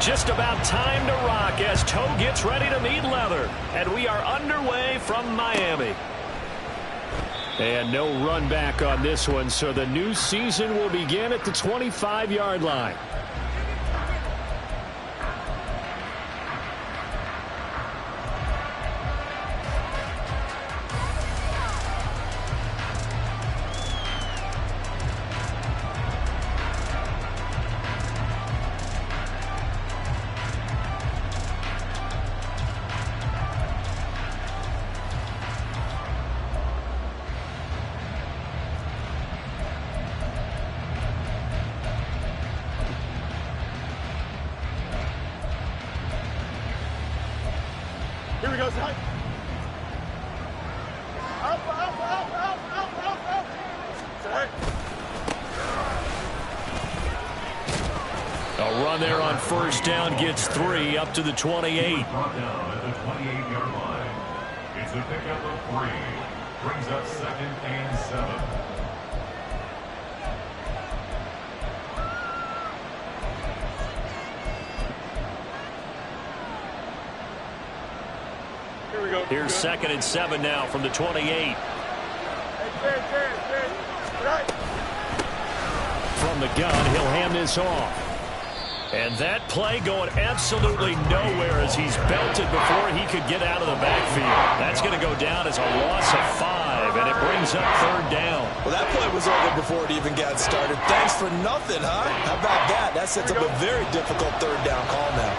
Just about time to rock as toe gets ready to meet leather. And we are underway from Miami. And no run back on this one, so the new season will begin at the 25-yard line. Here we go, Zach. Up, up. Zach. A run there on first down gets 3 up to the 28. Brought down at the 28-yard line. It's a pickup of 3. Brings up 2nd and 7. Here's 2nd and 7 now from the 28. From the gun, he'll hand this off. And that play going absolutely nowhere as he's belted before he could get out of the backfield. That's going to go down as a loss of 5, and it brings up 3rd down. Well, that play was over before it even got started. Thanks for nothing, huh? How about that? That sets up a very difficult 3rd down call now.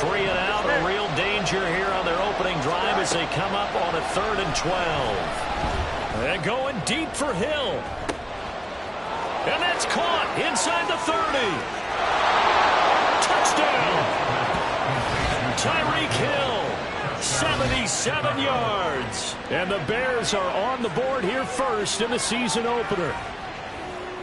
3 and out, a real danger here on their opening drive as they come up on a 3rd and 12. And going deep for Hill. And that's caught inside the 30. Touchdown. Tyreek Hill, 77 yards. And the Bears are on the board here first in the season opener.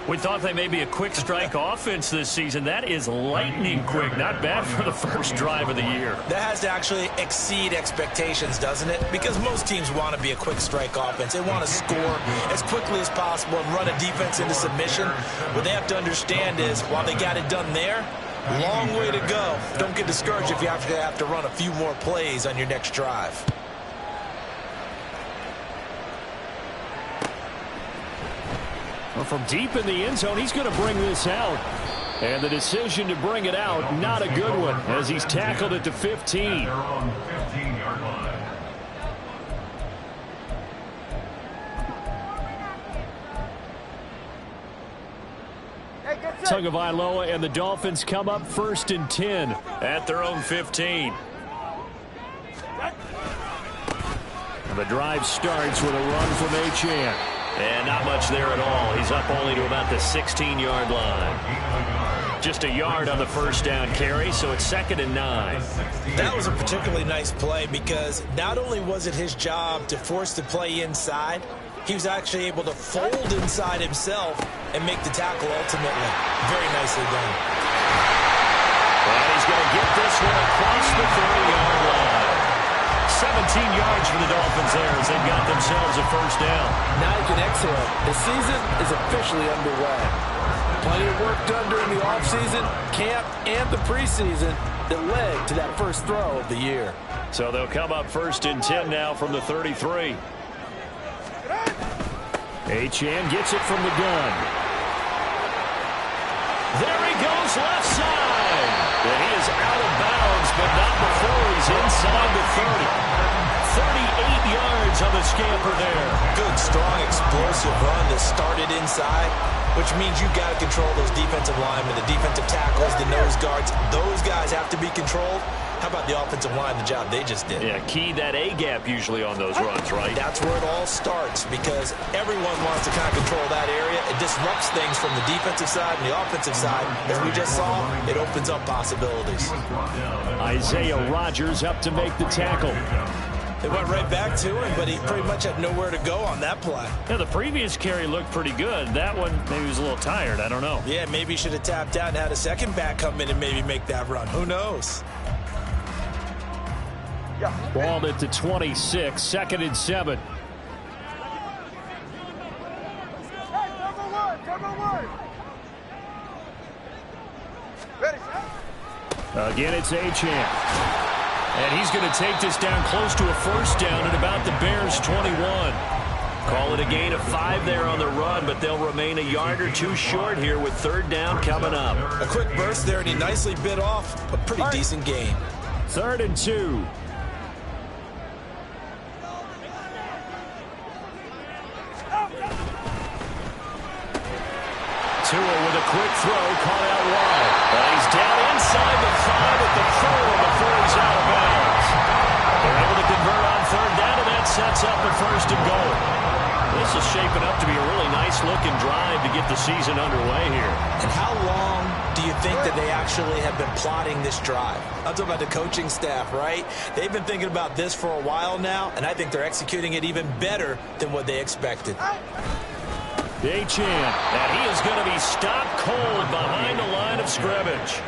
We thought they may be a quick strike offense this season. That is lightning quick. Not bad for the first drive of the year. That has to actually exceed expectations, doesn't it? Because most teams want to be a quick strike offense. They want to score as quickly as possible and run a defense into submission. What they have to understand is, while they got it done there, long way to go. Don't get discouraged if you have to run a few more plays on your next drive. Well, from deep in the end zone, he's going to bring this out. And the decision to bring it out, not a good one, as he's tackled at the 15. They're on the 15-yard line. Tagovailoa and the Dolphins come up 1st and 10 at their own 15. And the drive starts with a run from Achane. And not much there at all. He's up only to about the 16-yard line. Just a yard on the first down carry, so it's 2nd and 9. That was a particularly nice play because not only was it his job to force the play inside, he was actually able to fold inside himself and make the tackle ultimately. Very nicely done. And he's going to get this one across the 30-yard line. 17 yards for the Dolphins there as they've got themselves a first down. Now you can exhale. The season is officially underway. Plenty of work done during the offseason, camp, and the preseason that led to that first throw of the year. So they'll come up 1st and 10 now from the 33. Achane gets it from the gun. There he goes left side. And he is out of bounds, but not before he's inside the 30. 38 yards on the scamper there. Good, strong, explosive run that started inside, which means you've got to control those defensive linemen, the defensive tackles, the nose guards. Those guys have to be controlled. How about the offensive line, the job they just did? Yeah, key that A-gap usually on those runs, right? That's where it all starts because everyone wants to kind of control that area. It disrupts things from the defensive side and the offensive side. As we just saw, it opens up possibilities. Isaiah Rodgers up to make the tackle. They went right back to him, but he pretty much had nowhere to go on that play. Yeah, the previous carry looked pretty good. That one, maybe he was a little tired. I don't know. Yeah, maybe he should have tapped out and had a second back come in and maybe make that run. Who knows? Ball at the 26, 2nd and 7. Ready, Again, it's Achane. And he's going to take this down close to a first down at about the Bears' 21. Call it a gain of 5 there on the run, but they'll remain a yard or two short here with third down coming up. A quick burst there, and he nicely bit off a pretty decent gain. 3rd and 2. Tua with a quick throw, caught out wide. But he's down inside the 5 at the 4 before he's out of bounds. They're able to convert on third down, and that sets up a 1st and goal. This is shaping up to be a really nice-looking drive to get the season underway here. And how long do you think that they actually have been plotting this drive? I'm talking about the coaching staff, right? They've been thinking about this for a while now, and I think they're executing it even better than what they expected. Achane, and he is going to be stopped cold behind the line of scrimmage.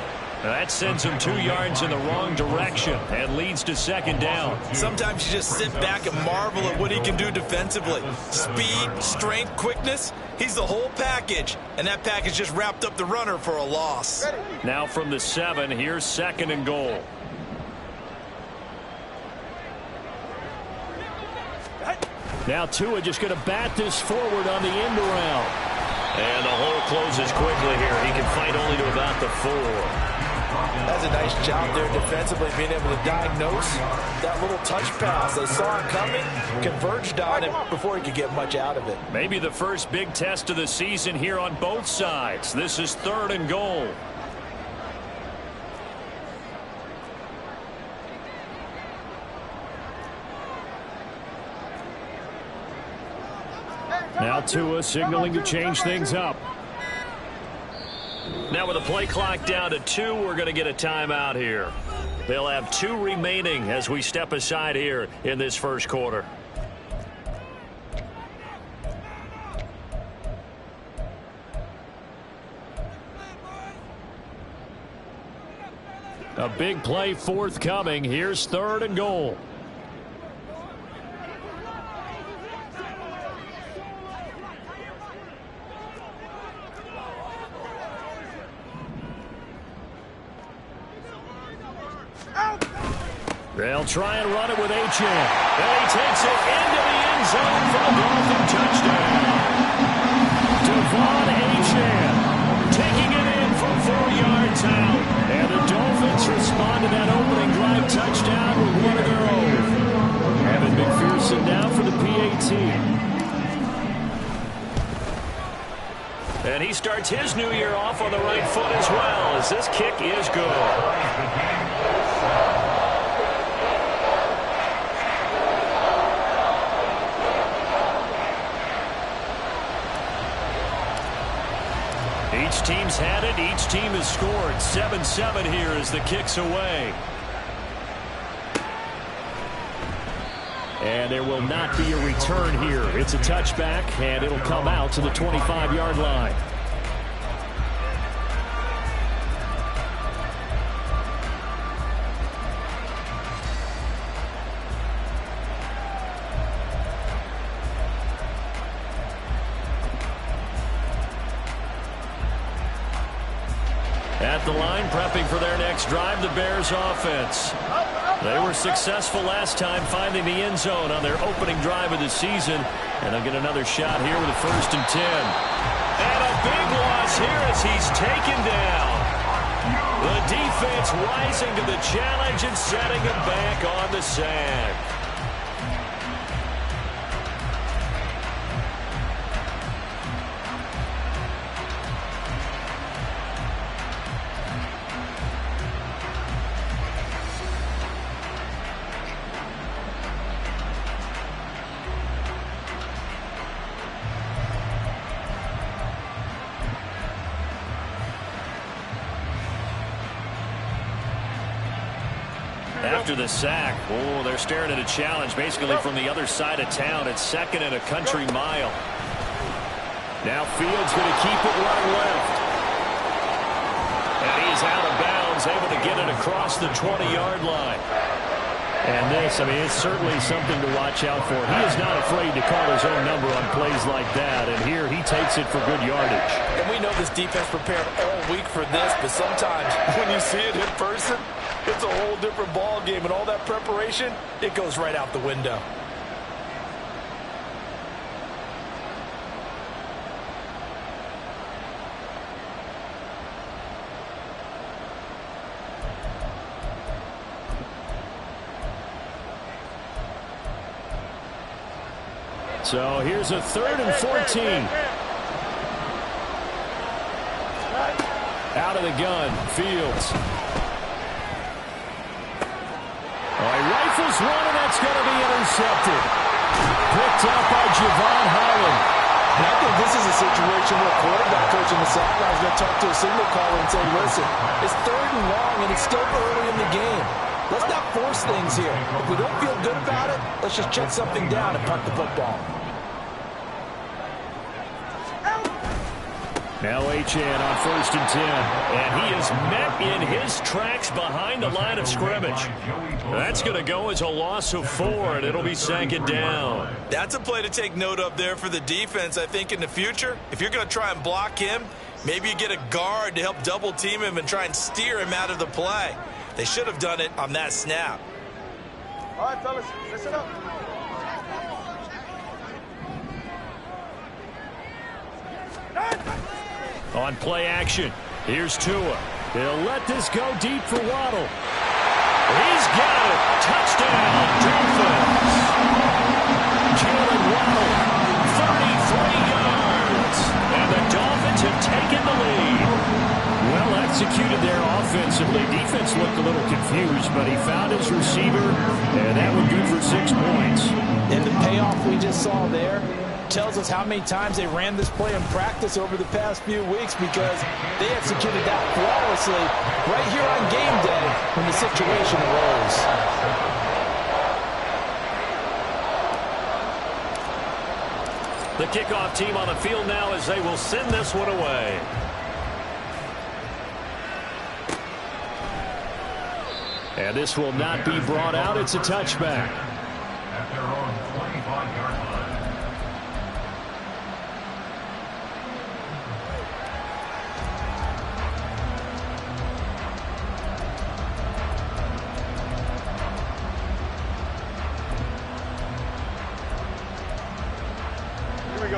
That sends him 2 yards in the wrong direction and leads to 2nd down. Sometimes you just sit back and marvel at what he can do defensively. Speed, strength, quickness, he's the whole package. And that package just wrapped up the runner for a loss. Now from the 7, here's 2nd and goal. Now Tua just going to bat this forward on the end around. And the hole closes quickly here. He can fight only to about the 4. That's a nice job there defensively, being able to diagnose that little touch pass. They saw it coming, converged on it before he could get much out of it. Maybe the first big test of the season here on both sides. This is 3rd and goal. Now Tua signaling to change things up. Now with the play clock down to 2, we're going to get a timeout here. They'll have 2 remaining as we step aside here in this first quarter. A big play forthcoming. Here's 3rd and goal. They'll try and run it with Achane. And he takes it into the end zone for the Dolphin touchdown. Devon Achane taking it in from 4 yards out. And the Dolphins respond to that opening drive touchdown with one of their own. Evan McPherson now for the PAT. And he starts his new year off on the right foot as well, as this kick is good. Each team's had it. Each team has scored. 7-7 here as the kick's away. And there will not be a return here. It's a touchback, and it'll come out to the 25-yard line. At the line, prepping for their next drive, the Bears offense. They were successful last time finding the end zone on their opening drive of the season. And they'll get another shot here with a 1st and 10. And a big loss here as he's taken down. The defense rising to the challenge and setting him back on the sack. After the sack, they're staring at a challenge basically from the other side of town. It's 2nd and a country mile. Now Fields going to keep it running left. And he's out of bounds, able to get it across the 20-yard line. And this, I mean, it's certainly something to watch out for. He is not afraid to call his own number on plays like that, and here he takes it for good yardage. And we know this defense prepared all week for this, but sometimes when you see it in person, it's a whole different ball game, and all that preparation, it goes right out the window. So here's a 3rd and 14. Out of the gun, Fields. Oh, he rifles one, and that's going to be intercepted. Picked up by Javon Holland. And I think this is a situation where quarterback coach in the sideline is going to talk to a signal caller and say, listen, it's 3rd and long, and it's still early in the game. Let's not force things here. If we don't feel good about it, let's just check something down and punt the football. Now Achane on 1st and 10. And he is met in his tracks behind the line of scrimmage. That's going to go as a loss of 4, and it'll be 2nd down. That's a play to take note of there for the defense. I think in the future, if you're going to try and block him, maybe you get a guard to help double team him and try and steer him out of the play. They should have done it on that snap. All right, fellas, listen up. On play action, here's Tua. He'll let this go deep for Waddle. He's got it. Touchdown, Dolphins. Jalen Waddle, 33 yards. And the Dolphins have taken the lead. Well executed there offensively. Defense looked a little confused, but he found his receiver, and that was good for 6 points. And the payoff we just saw there tells us how many times they ran this play in practice over the past few weeks, because they executed that flawlessly right here on game day when the situation arose. The kickoff team on the field now as they will send this one away. And this will not be brought out. It's a touchback. At their own 25-yard line.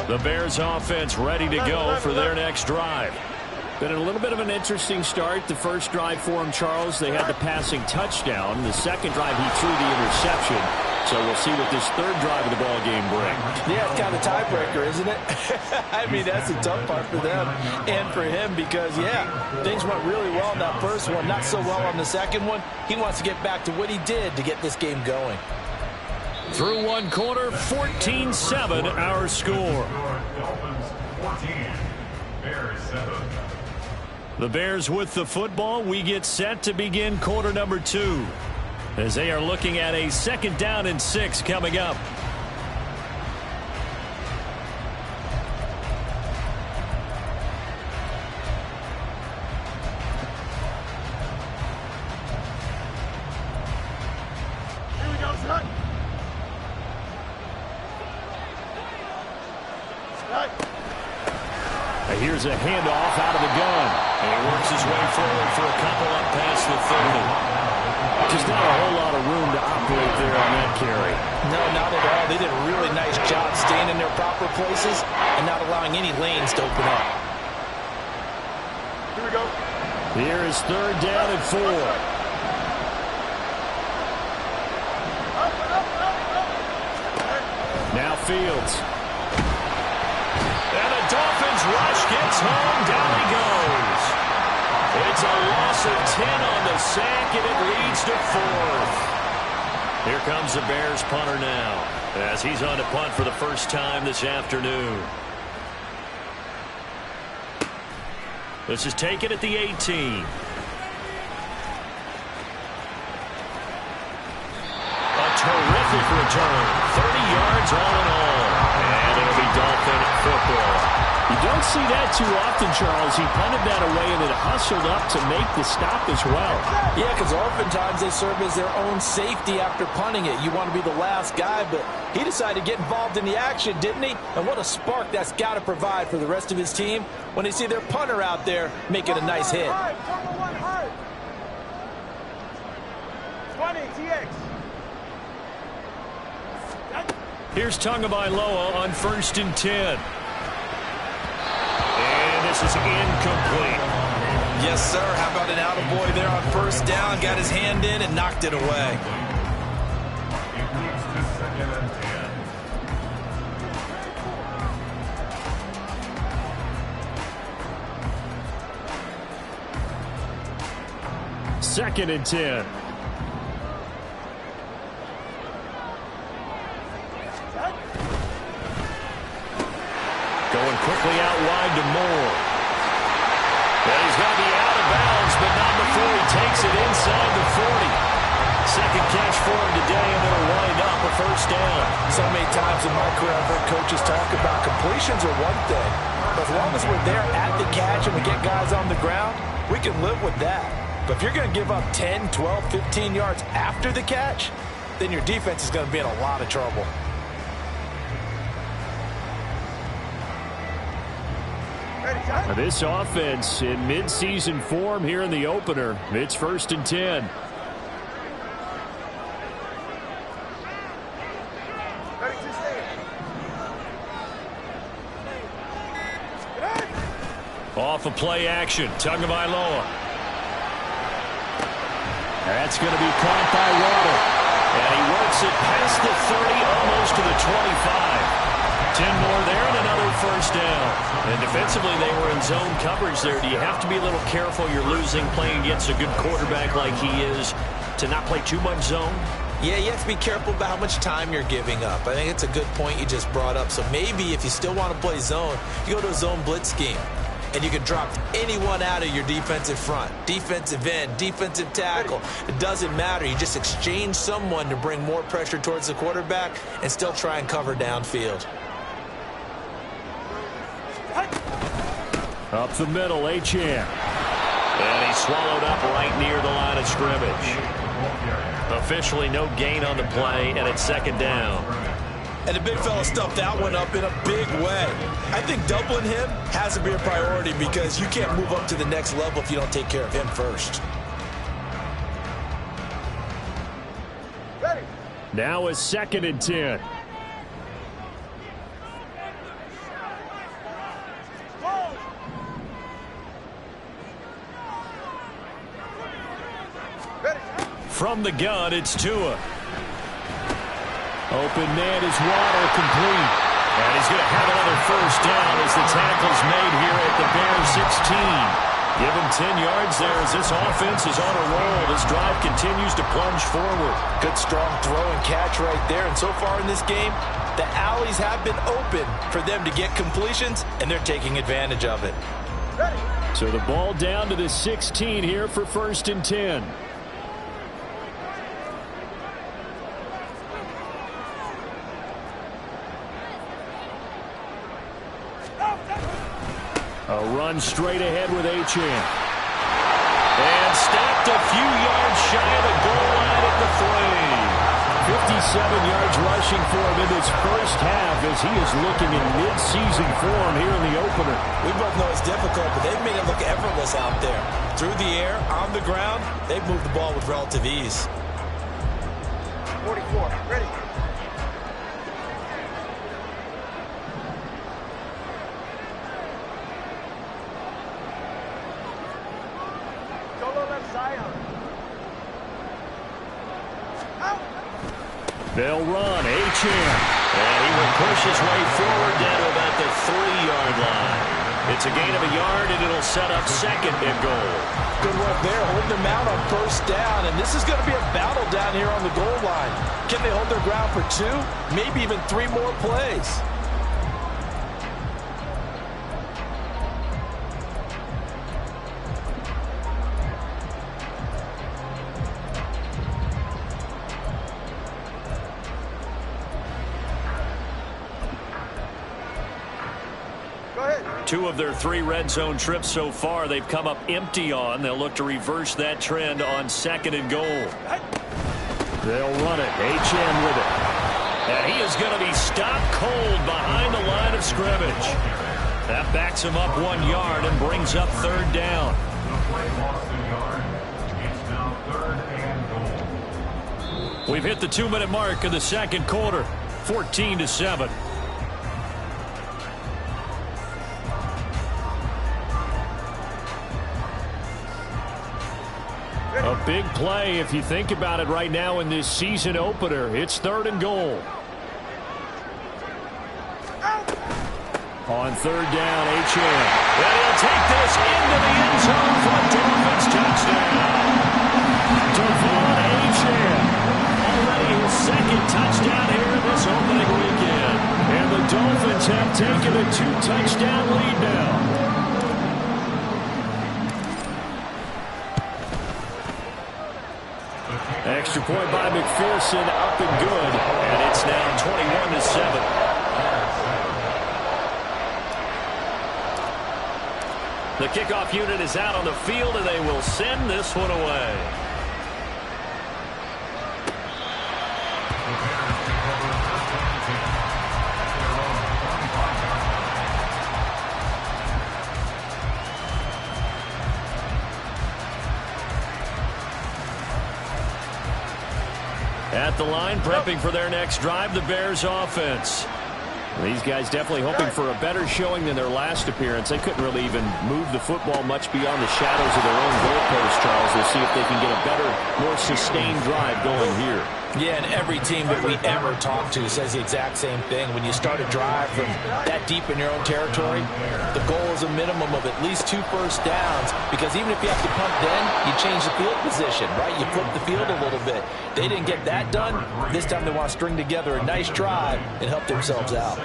The Bears offense ready to go for their next drive. Been a little bit of an interesting start. The first drive for him, Charles, they had the passing touchdown. The second drive, he threw the interception. So we'll see what this 3rd drive of the ball game brings. Yeah, it's kind of a tiebreaker, isn't it? I mean, that's the tough part for them and for him because, yeah, things went really well in that first one, not so well on the second one. He wants to get back to what he did to get this game going. Through one quarter, 14-7 our score. Dolphins 14, Bears 7. The Bears with the football. We get set to begin quarter number 2 as they are looking at a 2nd down and 6 coming up. Here we go, son. Right. Here's a handoff out of the gun. And he works his way forward for a couple up past the 30. Just not a whole lot of room to operate there on that carry. No, not at all. They did a really nice job staying in their proper places and not allowing any lanes to open up. Here we go. Here is 3rd down and 4. Now Fields. And the Dolphins rush gets home. Down he goes. It's a loss of 10 on the sack, and it leads to 4th. Here comes the Bears punter now as he's on to punt for the first time this afternoon. This is taken at the 18. A terrific return. 30 yards all in all. And it'll be Dolphin football. You don't see that too often, Charles. He punted that away and then hustled up to make the stop as well. Yeah, because oftentimes they serve as their own safety after punting it. You want to be the last guy, but he decided to get involved in the action, didn't he? And what a spark that's got to provide for the rest of his team when they see their punter out there making a nice hit. 20, TX. Here's Tagovailoa on 1st and 10. And this is incomplete. Yes, sir. How about an attaboy there on 1st down? Got his hand in and knocked it away. It moves to 2nd and 10. 2nd and 10. Going quickly out wide to Moore. And he's going to be out of bounds, but not before he takes it inside the 40. Second catch for him today, and it'll wind up a 1st down. So many times in my career I've heard coaches talk about completions are one thing, but as long as we're there at the catch and we get guys on the ground, we can live with that. But if you're going to give up 10, 12, 15 yards after the catch, then your defense is going to be in a lot of trouble. This offense in mid-season form here in the opener. It's 1st and 10. Off of play action, Tagovailoa. That's going to be caught by Waddle. And he works it past the 30, almost to the 25. 10 more there and another 1st down. And defensively, they were in zone coverage there. Do you have to be a little careful? You're losing, playing against a good quarterback like he is, to not play too much zone? Yeah, you have to be careful about how much time you're giving up. I think it's a good point you just brought up. So maybe if you still want to play zone, you go to a zone blitz scheme. And you can drop anyone out of your defensive front. Defensive end, defensive tackle. It doesn't matter. You just exchange someone to bring more pressure towards the quarterback and still try and cover downfield. Up the middle, Achane. And he's swallowed up right near the line of scrimmage. Officially no gain on the play, and it's 2nd down. And the big fella stuffed that one up in a big way. I think doubling him has to be a priority because you can't move up to the next level if you don't take care of him first. Now is 2nd and 10. From the gun, it's Tua. Open man is Waddle, complete. And he's going to have another 1st down as the tackle's made here at the Bears 16. Give him 10 yards there as this offense is on a roll. This drive continues to plunge forward. Good strong throw and catch right there. And so far in this game, the alleys have been open for them to get completions, and they're taking advantage of it. So the ball down to the 16 here for 1st and 10. A run straight ahead with Achane. And stopped a few yards shy of the goal line at the 57 yards rushing for him in this 1st half as he is looking in mid-season form here in the opener. We both know it's difficult, but they've made it look effortless out there. Through the air, on the ground, they've moved the ball with relative ease. 44, ready. They'll run, Achane. And he will push his way forward down to about the 3-yard line. It's a gain of a yard, and it'll set up 2nd and goal. Good work there, holding them out on 1st down. And this is going to be a battle down here on the goal line. Can they hold their ground for 2, maybe even 3 more plays? Go ahead. 2 of their 3 red zone trips so far, they've come up empty on. They'll look to reverse that trend on 2nd and goal. They'll run it. HM with it. And he is going to be stopped cold behind the line of scrimmage. That backs him up 1 yard and brings up 3rd down. The play lost a yard. It's now 3rd and goal. We've hit the 2-minute mark of the 2nd quarter. 14-7. A big play if you think about it right now in this season opener. It's 3rd and goal. On 3rd down, HM. And he'll take this into the end zone for a Dolphins touchdown. Devon HM. Already his 2nd touchdown here this opening weekend. And the Dolphins have taken a 2-touchdown lead now. Extra point by McPherson, up and good. And it's now 21-7. The kickoff unit is out on the field, and they will send this one away. At the line, prepping for their next drive, the Bears offense. These guys definitely hoping for a better showing than their last appearance. They couldn't really even move the football much beyond the shadows of their own goalpost, Charles. We'll see if they can get a better, more sustained drive going here. Yeah, and every team that we ever talk to says the exact same thing. When you start a drive from that deep in your own territory, the goal is a minimum of at least 2 first downs, because even if you have to punt then, you change the field position, right? You flip the field a little bit. They didn't get that done. This time they want to string together a nice drive and help themselves out.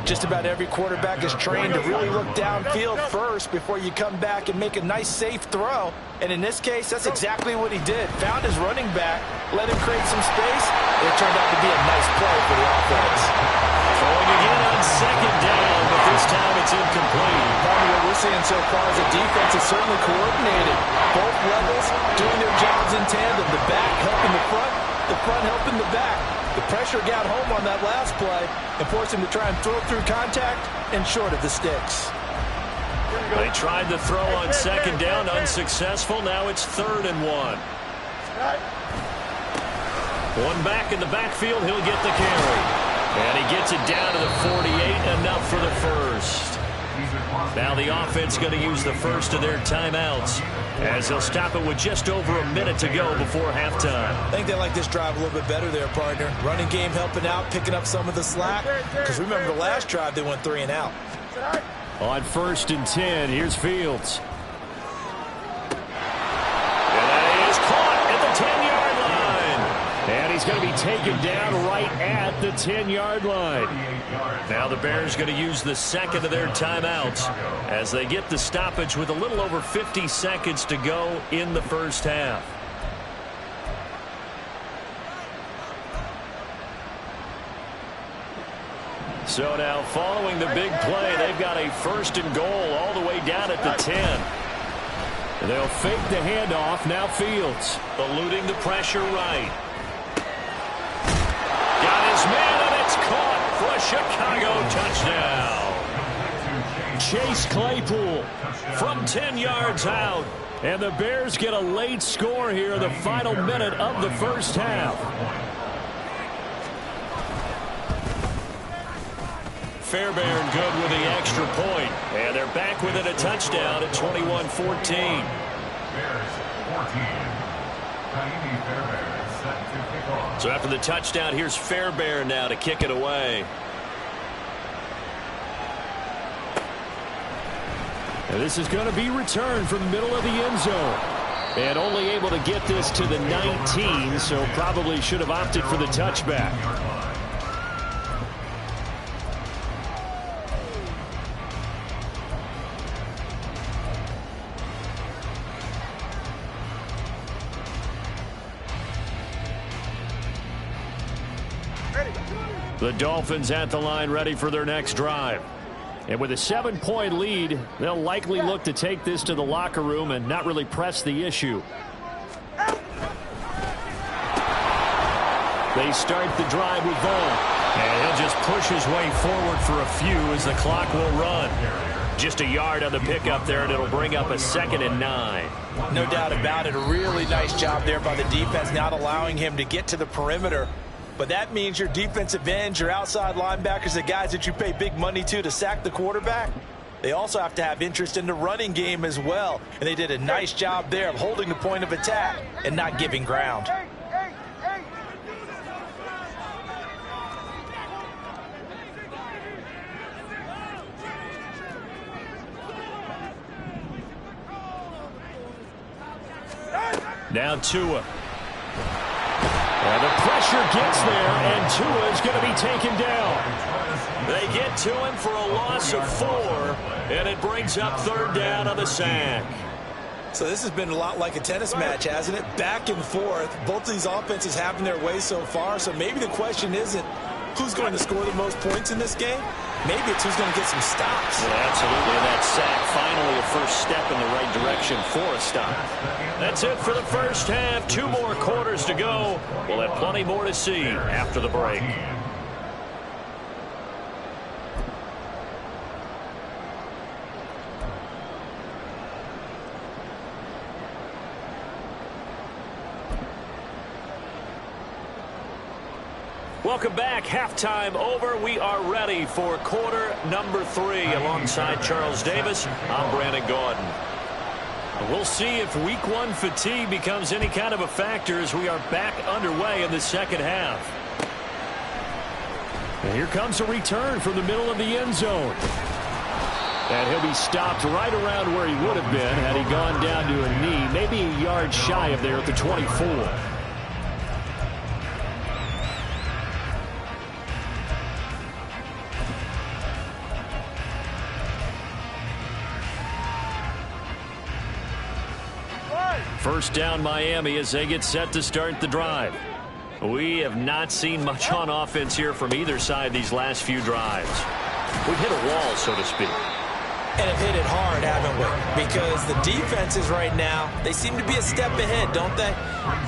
Just about every quarterback is trained to really look downfield first before you come back and make a nice, safe throw. And in this case, that's exactly what he did. Found his running back, let him create some space, and it turned out to be a nice play for the offense. Throwing again on 2nd down, but this time it's incomplete. Part of what we're seeing so far is the defense is certainly coordinated. Both levels doing their jobs in tandem. The back helping the front helping the back. The pressure got home on that last play and forced him to try and throw through contact and short of the sticks. They tried to throw on 2nd down, unsuccessful. Now it's 3rd and 1. One back in the backfield, he'll get the carry. And he gets it down to the 48, enough for the first. Now the offense going to use the first of their timeouts, as they'll stop it with just over a minute to go before halftime. I think they like this drive a little bit better there, partner. Running game helping out, picking up some of the slack. Because remember the last drive, they went 3 and out. On 1st and 10, here's Fields. And that is caught at the 10-yard line. And he's going to be taken down right at the 10-yard line. Now the Bears going to use the 2nd of their timeouts as they get the stoppage with a little over 50 seconds to go in the first half. So now following the big play, they've got a 1st and goal all the way down at the 10. They'll fake the handoff. Now Fields eluding the pressure right. Got his man, and it's caught for a Chicago touchdown. Chase Claypool from 10 yards out. And the Bears get a late score here in the final minute of the first half. Fairbairn good with the extra point. And they're back within a touchdown at 21-14. Bears 14. Set to kick off. So after the touchdown, here's Fairbairn now to kick it away. And this is going to be returned from the middle of the end zone. And only able to get this to the 19, so probably should have opted for the touchback. The Dolphins at the line, ready for their next drive. And with a 7-point lead, they'll likely look to take this to the locker room and not really press the issue. They start the drive with Vaughn. And he'll just push his way forward for a few as the clock will run. Just a yard on the pickup there, and it'll bring up a 2nd and 9. No doubt about it. A really nice job there by the defense, not allowing him to get to the perimeter. But that means your defensive ends, your outside linebackers, the guys that you pay big money to sack the quarterback, they also have to have interest in the running game as well. And they did a nice job there of holding the point of attack and not giving ground. Now Tua. And the pressure gets there, and Tua is going to be taken down. They get to him for a loss of 4, and it brings up 3rd down on the sack. So this has been a lot like a tennis match, hasn't it? Back and forth. Both of these offenses having their way so far, so maybe the question isn't who's going to score the most points in this game. Maybe it's who's going to get some stops. Yeah, absolutely. And that sack, finally a first step in the right direction for a stop. That's it for the first half. 2 more quarters to go. We'll have plenty more to see after the break. Welcome back. Halftime over. We are ready for quarter number 3. Alongside Charles Davis, I'm Brandon Gaudin. We'll see if week 1 fatigue becomes any kind of a factor as we are back underway in the second half. And here comes a return from the middle of the end zone. And he'll be stopped right around where he would have been had he gone down to a knee, maybe a yard shy of there at the 24. First down Miami as they get set to start the drive. We have not seen much on offense here from either side these last few drives. We've hit a wall, so to speak. And have hit it hard, haven't we? Because the defenses right now, they seem to be a step ahead, don't they?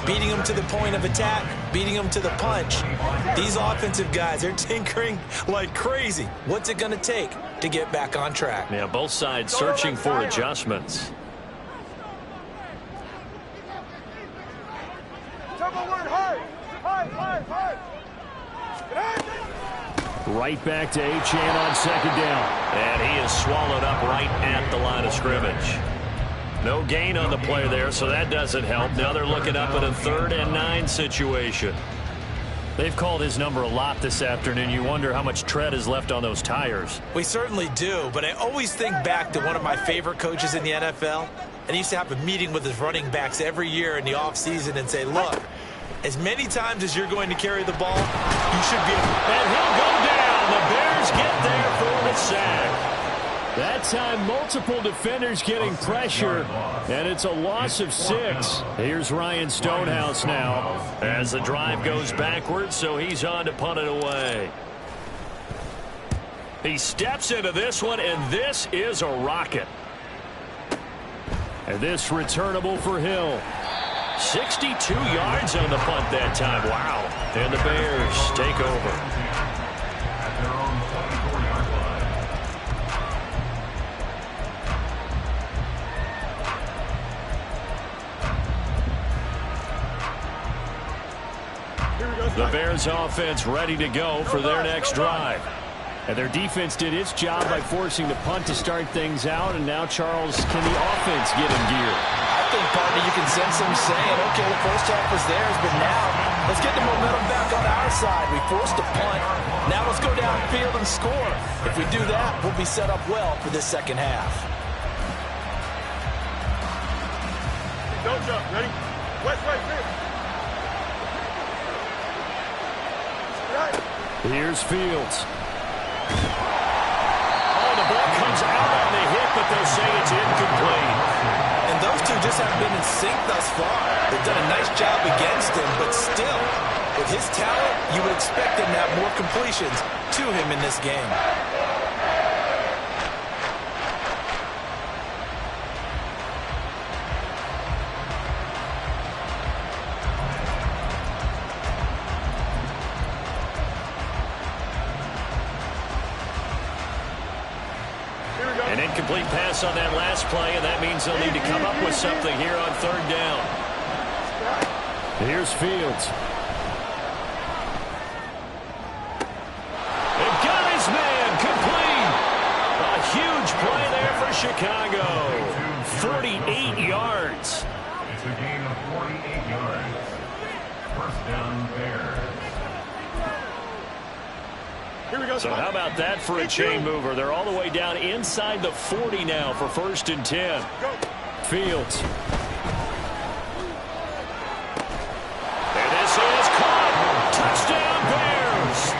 Beating them to the point of attack, beating them to the punch. These offensive guys, they're tinkering like crazy. What's it going to take to get back on track? Yeah, both sides searching for adjustments. Right back to Achane on 2nd down. And he is swallowed up right at the line of scrimmage. No gain on the play there, so that doesn't help. Now they're looking up at a 3rd and 9 situation. They've called his number a lot this afternoon. You wonder how much tread is left on those tires. We certainly do, but I always think back to one of my favorite coaches in the NFL. And he used to have a meeting with his running backs every year in the offseason and say, look, as many times as you're going to carry the ball, you should be able to. And he'll go down. The Bears get there for the sack. That time, multiple defenders getting pressure, and it's a loss of 6. Here's Ryan Stonehouse now as the drive goes backwards, so he's on to punt it away. He steps into this one, and this is a rocket. And this returnable for Hill. 62 yards on the punt that time. Wow. And the Bears take over. The Bears offense ready to go for their next drive. And their defense did its job by forcing the punt to start things out. And now, Charles, can the offense get in gear? I think, partner, you can sense them saying, okay, the first half was theirs, but now let's get the momentum back on our side. We forced a punt. Now let's go downfield and score. If we do that, we'll be set up well for this second half. Don't jump. Ready? West, right, clear. Here's Fields. Oh, the ball comes out on the hit, but they'll say it's incomplete. And those two just haven't been in sync thus far. They've done a nice job against him, but still, with his talent, you would expect him to have more completions to him in this game. incomplete pass on that last play, and that means they'll need to come up with something here on third down. Here's Fields. And got his man complete. A huge play there for Chicago. 48 yards. It's a gain of 48 yards. First down, Bears. Here we go. So how about that for a chain mover? They're all the way down inside the 40 now for 1st and 10. Go. Fields. And this is caught. Touchdown, Bears.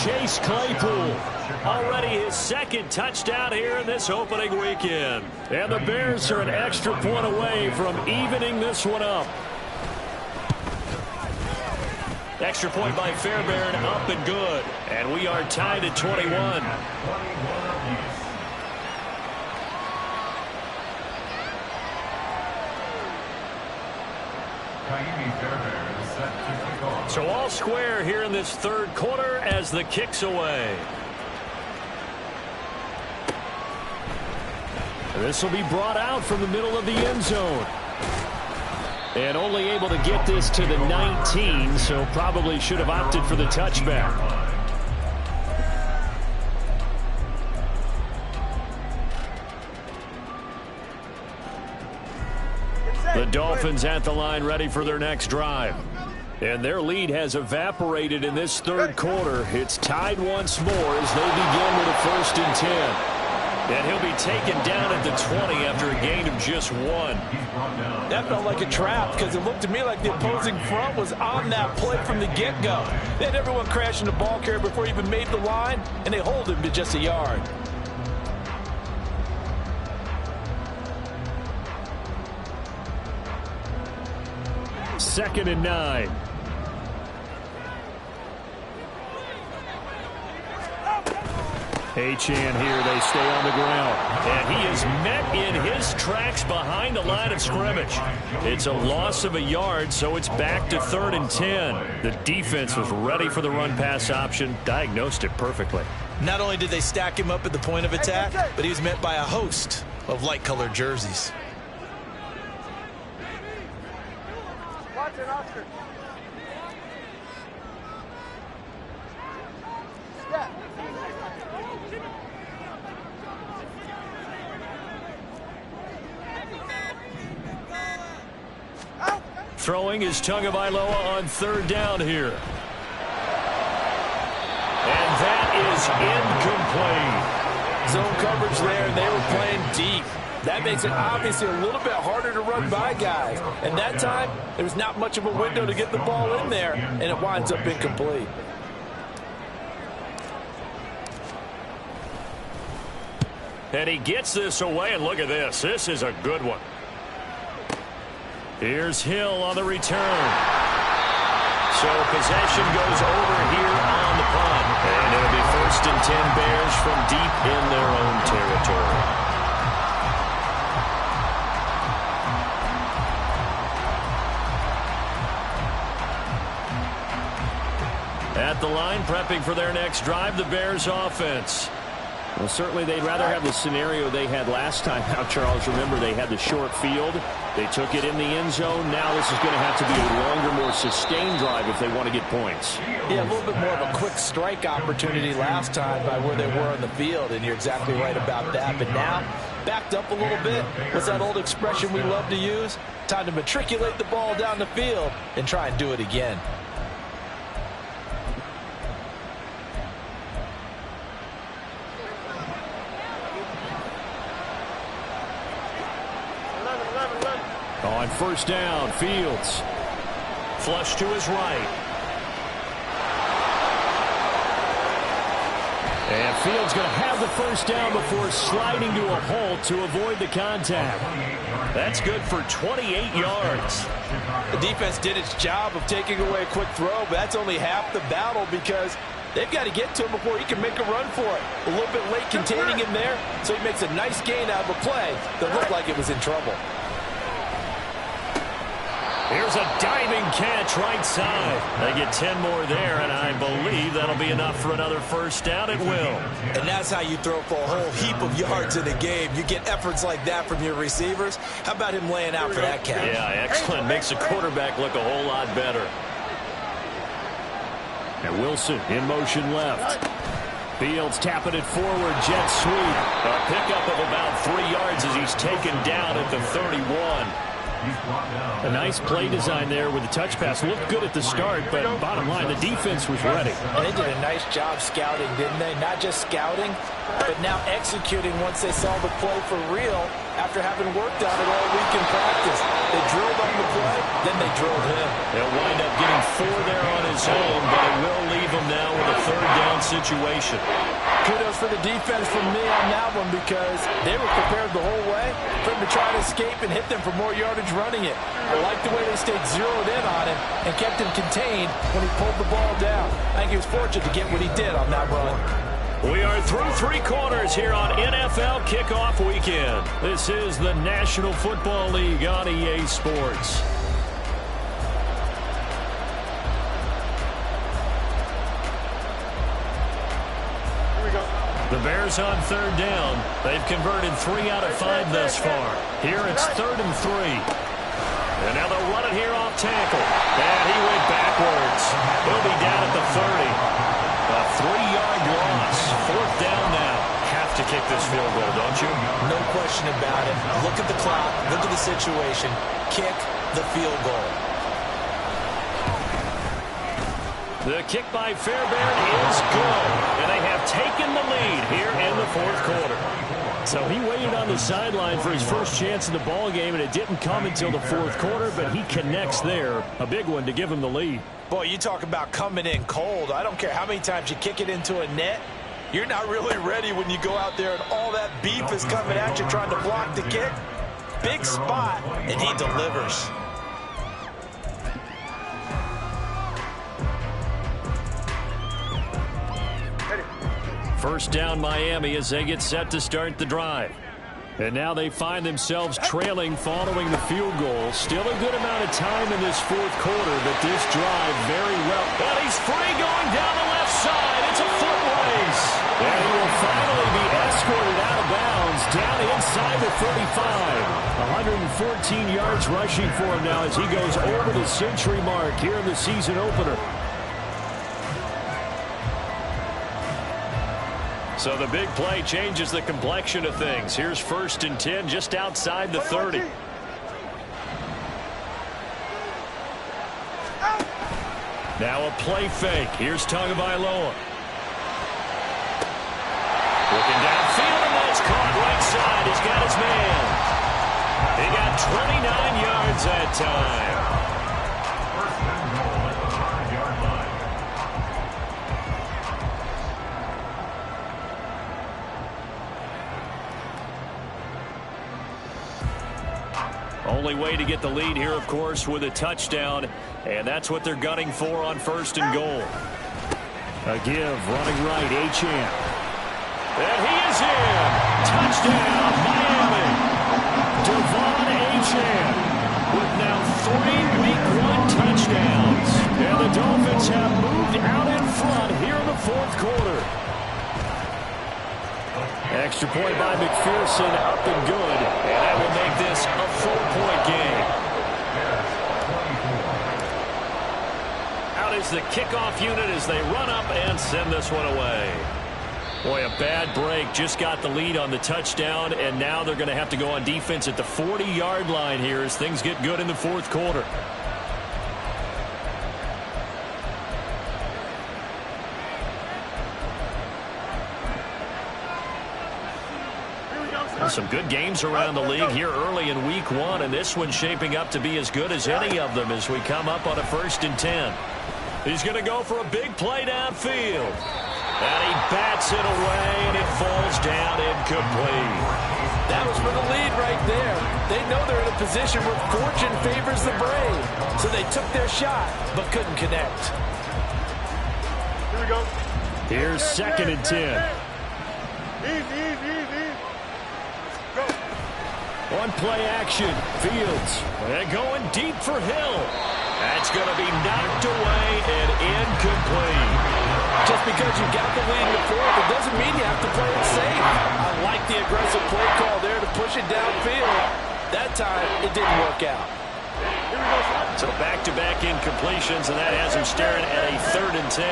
Chase Claypool. Already his 2nd touchdown here in this opening weekend. And the Bears are an extra point away from evening this one up. Extra point by Fairbairn, up and good. And we are tied at 21. So all square here in this 3rd quarter as the kick's away. And this will be brought out from the middle of the end zone. And only able to get this to the 19, so probably should have opted for the touchback. The Dolphins at the line ready for their next drive. And their lead has evaporated in this 3rd quarter. It's tied once more as they begin with a 1st and 10. And he'll be taken down at the 20 after a gain of just 1. That felt like a trap because it looked to me like the opposing front was on that play from the get-go. They had everyone crashing the ball carrier before he even made the line, and they hold him to just a yard. Second and 9. Achane here, they stay on the ground. And he is met in his tracks behind the line of scrimmage. It's a loss of a yard, so it's back to 3rd and 10. The defense was ready for the run-pass option, diagnosed it perfectly. Not only did they stack him up at the point of attack, but he was met by a host of light-colored jerseys. Watch it, Oscar. Step. Throwing is Tagovailoa on 3rd down here. And that is incomplete. Zone coverage there, and they were playing deep. That makes it obviously a little bit harder to run by guys. And that time, there was not much of a window to get the ball in there, and it winds up incomplete. And he gets this away, and look at this. This is a good one. Here's Hill on the return. So possession goes over here on the punt. And it'll be 1st and 10 Bears from deep in their own territory. At the line, prepping for their next drive, the Bears offense. Well, certainly they'd rather have the scenario they had last time out, Charles. Remember, they had the short field. They took it in the end zone. Now this is going to have to be a longer, more sustained drive if they want to get points. Yeah, a little bit more of a quick strike opportunity last time by where they were on the field, and you're exactly right about that. But now, backed up a little bit. What's that old expression we love to use? Time to matriculate the ball down the field and try and do it again. On 1st down, Fields. Flush to his right. And Fields going to have the 1st down before sliding to a halt to avoid the contact. That's good for 28 yards. The defense did its job of taking away a quick throw, but that's only half the battle because they've got to get to him before he can make a run for it. A little bit late containing him there, so he makes a nice gain out of a play that looked like it was in trouble. Here's a diving catch right side. They get 10 more there, and I believe that'll be enough for another first down. It will. And that's how you throw for a whole heap of yards in a game. You get efforts like that from your receivers. How about him laying out for that catch? Yeah, excellent. Makes the quarterback look a whole lot better. And Wilson in motion left. Fields tapping it forward, jet sweep. A pickup of about 3 yards as he's taken down at the 31. A nice play design there with the touch pass. Looked good at the start, but bottom line, the defense was ready. And they did a nice job scouting, didn't they? Not just scouting, but now executing once they saw the play for real after having worked on it all week in practice. They drilled on the play, then they drilled him. They'll wind up getting 4 there on his own, but it will leave him now with a 3rd down situation. Kudos for the defense from me on that one because they were prepared the whole way for him to try to escape and hit them for more yardage running it. I like the way they stayed zeroed in on him and kept him contained when he pulled the ball down. I think he was fortunate to get what he did on that run. We are through 3 quarters here on NFL Kickoff Weekend. This is the National Football League on EA Sports. The Bears on 3rd down. They've converted 3 out of 5 thus far. Here it's 3rd and 3. And now they'll run it here off tackle. And he went backwards. He'll be down at the 30. A 3-yard loss. 4th down now. Have to kick this field goal, don't you? No question about it. Look at the clock. Look at the situation. Kick the field goal. The kick by Fairbairn is good, and they have taken the lead here in the 4th quarter. So he waited on the sideline for his first chance in the ball game, and it didn't come until the 4th quarter, but he connects there. A big one to give him the lead. Boy, you talk about coming in cold. I don't care how many times you kick it into a net. You're not really ready when you go out there and all that beef is coming at you trying to block the kick. Big spot, and he delivers. First down Miami as they get set to start the drive. And now they find themselves trailing following the field goal. Still a good amount of time in this 4th quarter, but this drive very well. And he's free going down the left side. It's a foot race. And he will finally be escorted out of bounds down inside the 35. 114 yards rushing for him now as he goes over the century mark here in the season opener. So the big play changes the complexion of things. Here's 1st and 10 just outside the 30. Now a play fake. Here's Tagovailoa. Looking downfield, and that's caught right side. He's got his man. He got 29 yards that time. First and goal at the 5-yard line. Only way to get the lead here, of course, with a touchdown, and that's what they're gunning for on 1st and goal. A give, running right, Achane. And he is in. Touchdown, Miami. Devon Achane with now 3 Week 1 touchdowns. And the Dolphins have moved out in front here in the 4th quarter. Extra point by McPherson, up and good. And that will make this a 4-point game. Out is the kickoff unit as they run up and send this one away. Boy, a bad break. Just got the lead on the touchdown, and now they're going to have to go on defense at the 40-yard line here as things get good in the 4th quarter. Some good games around the league here early in Week 1, and this one's shaping up to be as good as any of them as we come up on a 1st and 10. He's going to go for a big play downfield. And he bats it away, and it falls down incomplete. That was for the lead right there. They know they're in a position where fortune favors the brave. So they took their shot, but couldn't connect. Here we go. Here's 2nd and 10. Easy. Go. On play action, Fields. And going deep for Hill. That's going to be knocked away and incomplete. Just because you got the lead in the fourth, it doesn't mean you have to play it safe. I like the aggressive play call there to push it downfield. That time, it didn't work out. So back-to-back incompletions, and that has him staring at a 3rd and 10.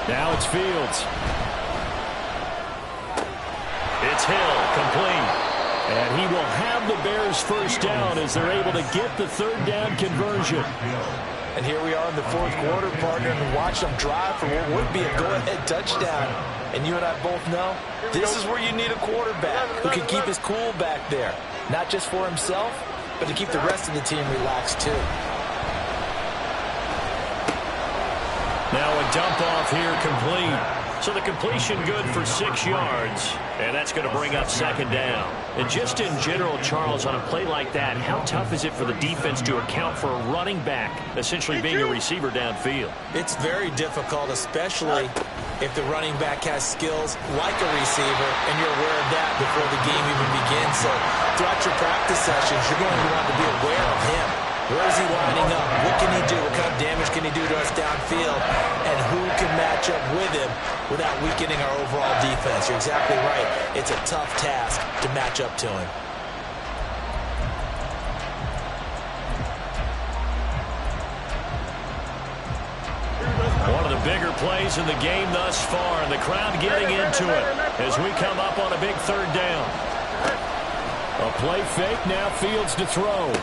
Now it's Fields. It's Hill, complete. And he will have the Bears first down as they're able to get the 3rd down conversion. And here we are in the 4th quarter, partner, and watch them drive for what would be a go-ahead touchdown. And you and I both know this is where you need a quarterback who can keep his cool back there. Not just for himself, but to keep the rest of the team relaxed too. Now a dump off here complete. So the completion good for 6 yards. And that's going to bring up 2nd down. And just in general, Charles, on a play like that, how tough is it for the defense to account for a running back essentially being a receiver downfield? It's very difficult, especially if the running back has skills like a receiver, and you're aware of that before the game even begins. So throughout your practice sessions, you're going to want to be aware of him. Where is he lining up? What can he do? What kind of damage can he do to us downfield? And who can match up with him without weakening our overall defense? You're exactly right. It's a tough task to match up to him. One of the bigger plays in the game thus far, and the crowd getting into it as we come up on a big 3rd down. A play fake, now Fields to throw.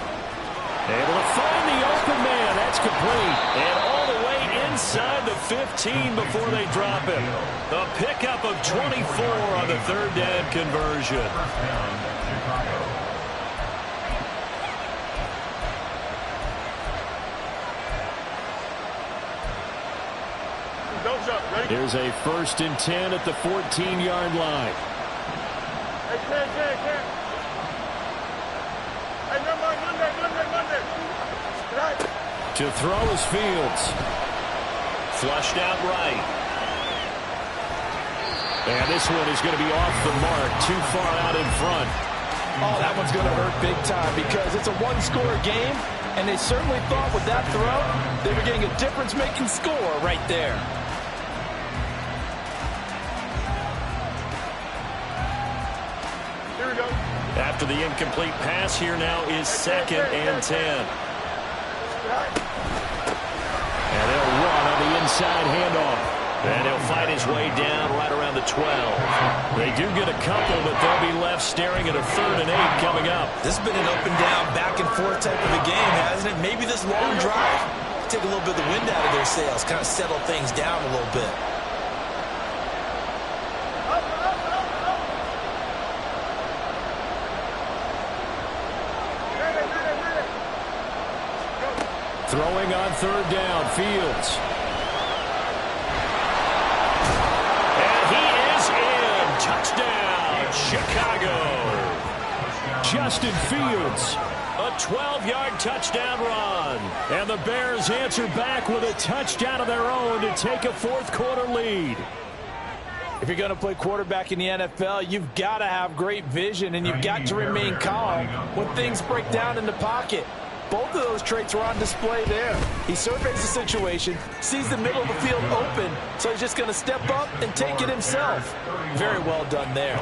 Able to find the open man. That's complete. And all the way inside the 15 before they drop him. A pickup of 24 on the 3rd down conversion. Don't jump. Ready? Here's a 1st and 10 at the 14-yard line. Hey, Ken. Hey, Monday. Right. To throw is Fields. Flushed out right. And this one is going to be off the mark, too far out in front. Oh, that one's going to hurt big time because it's a one-score game, and they certainly thought with that throw they were getting a difference-making score right there. Here we go. After the incomplete pass, here now is 2nd and 10. And they'll run on the inside handoff. And he'll fight his way down right around the 12. They do get a couple, but they'll be left staring at a 3rd and 8 coming up. This has been an up and down, back and forth type of a game, hasn't it? Maybe this long drive take a little bit of the wind out of their sails, kind of settle things down a little bit. Throwing on 3rd down, Fields. And he is in. Touchdown, Chicago. Justin Fields, a 12-yard touchdown run. And the Bears answer back with a touchdown of their own to take a 4th quarter lead. If you're going to play quarterback in the NFL, you've got to have great vision, and you've got to remain calm when things break down in the pocket. Both of those traits were on display there. He surveys the situation, sees the middle of the field open, so he's just going to step up and take it himself. Very well done there.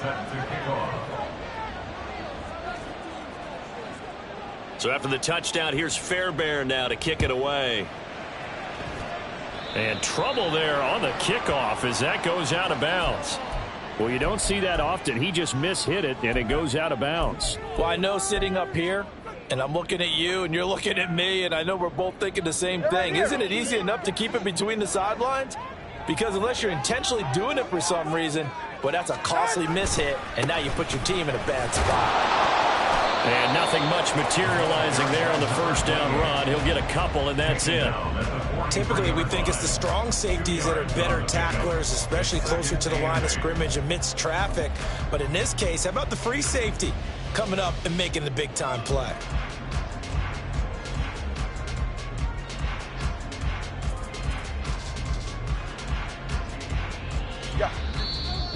Set to kick off. So after the touchdown, here's Fairbairn now to kick it away. And trouble there on the kickoff as that goes out of bounds. Well, you don't see that often. He just mishit it, and it goes out of bounds. Well, I know sitting up here, and I'm looking at you, and you're looking at me, and I know we're both thinking the same thing. Isn't it easy enough to keep it between the sidelines? Because unless you're intentionally doing it for some reason, well, that's a costly mishit, and now you put your team in a bad spot. And nothing much materializing there on the 1st down run. He'll get a couple, and that's it. Typically, we think it's the strong safeties that are better tacklers, especially closer to the line of scrimmage amidst traffic. But in this case, how about the free safety coming up and making the big-time play? Yeah.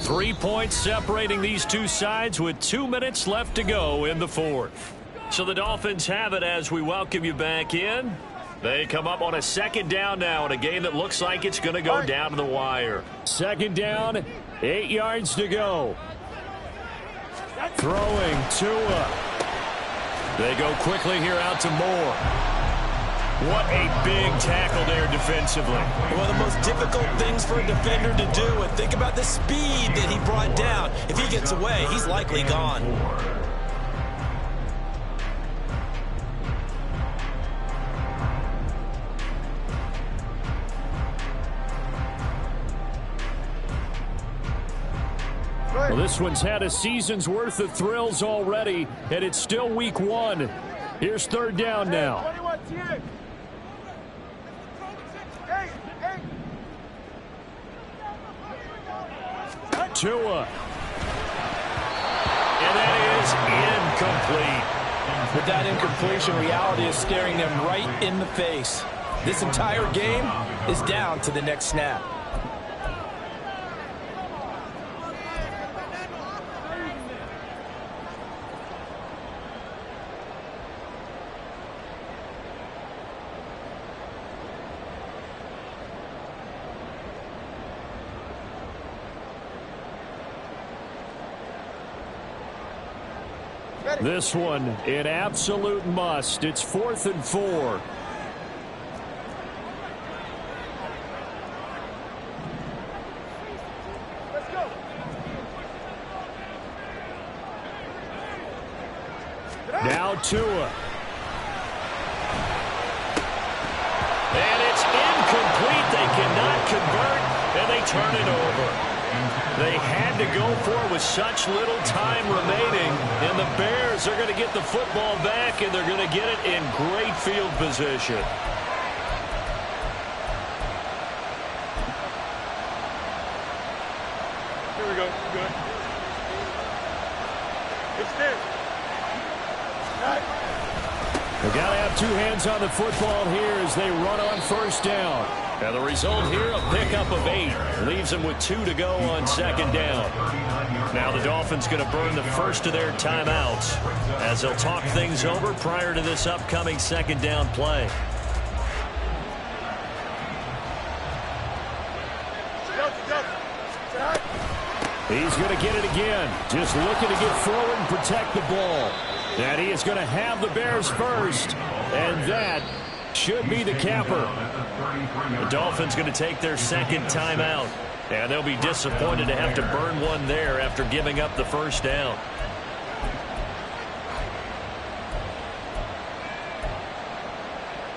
3 points separating these two sides with 2 minutes left to go in the fourth. So the Dolphins have it as we welcome you back in. They come up on a second down now in a game that looks like it's going to go down to the wire. Second down, 8 yards to go. Throwing Tua. They go quickly here out to Moore. What a big tackle there defensively. One of the most difficult things for a defender to do. And think about the speed that he brought down. If he gets away, he's likely gone. Well, this one's had a season's worth of thrills already, and it's still week 1. Here's third down now. Tua. And that is incomplete. With that incompletion, reality is staring them right in the face. This entire game is down to the next snap. This one, an absolute must. It's 4th and 4. Let's go. Now Tua. And it's incomplete. They cannot convert, and they turn it over. They had to go for it with such little time remaining, and the Bears are going to get the football back, and they're going to get it in great field position. Here we go. Good. Extend. They've got to have two hands on the football here as they run on first down. And the result here, a pickup of 8. Leaves them with 2 to go on second down. Now the Dolphins going to burn the first of their timeouts as they'll talk things over prior to this upcoming second down play. He's going to get it again. Just looking to get forward and protect the ball. And he is going to have the Bears first. And that should be the capper. The Dolphins going to take their second timeout. And they'll be disappointed to have to burn one there after giving up the first down.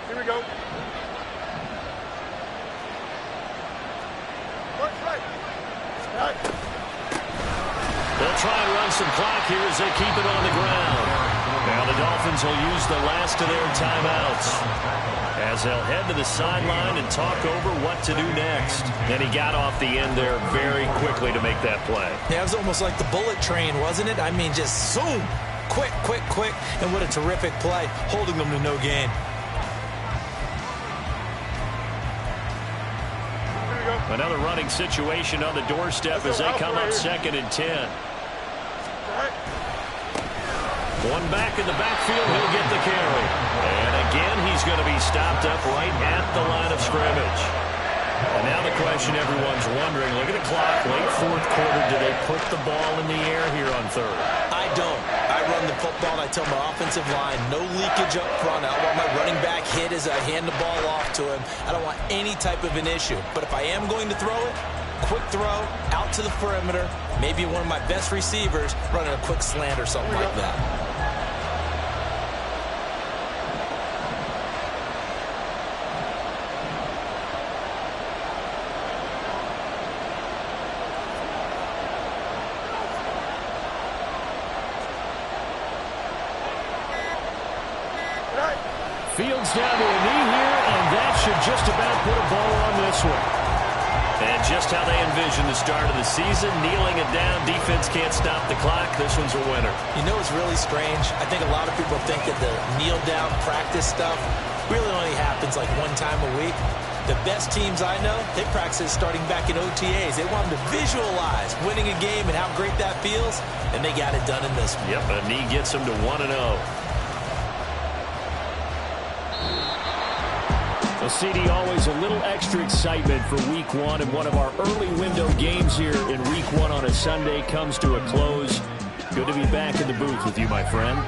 Here we go. They'll try and run some clock here as they keep it on the ground. Now the Dolphins will use the last of their timeouts as they'll head to the sideline and talk over what to do next. And he got off the end there very quickly to make that play. Yeah, it was almost like the bullet train, wasn't it? I mean, just zoom. Quick, quick, quick. And what a terrific play, holding them to no gain. Another running situation on the doorstep as they come up second and 10. One back in the backfield, he'll get the carry. And again, he's going to be stopped up right at the line of scrimmage. And now the question everyone's wondering, look at the clock, late fourth quarter, do they put the ball in the air here on third? I don't. I run the football, and I tell my offensive line, no leakage up front. I don't want my running back hit as I hand the ball off to him. I don't want any type of an issue. But if I am going to throw it, quick throw, out to the perimeter, maybe one of my best receivers running a quick slant or something like that. Fields down to a knee here, and that should just about put a ball on this one. And just how they envision the start of the season, kneeling it down, defense can't stop the clock. This one's a winner. You know what's really strange? I think a lot of people think that the kneel-down practice stuff really only happens like one time a week. The best teams I know, they practice starting back in OTAs. They want them to visualize winning a game and how great that feels, and they got it done in this one. Yep, a knee gets them to 1-0. Well, CD, always a little extra excitement for Week 1, and one of our early window games here in Week 1 on a Sunday comes to a close. Good to be back in the booth with you, my friend.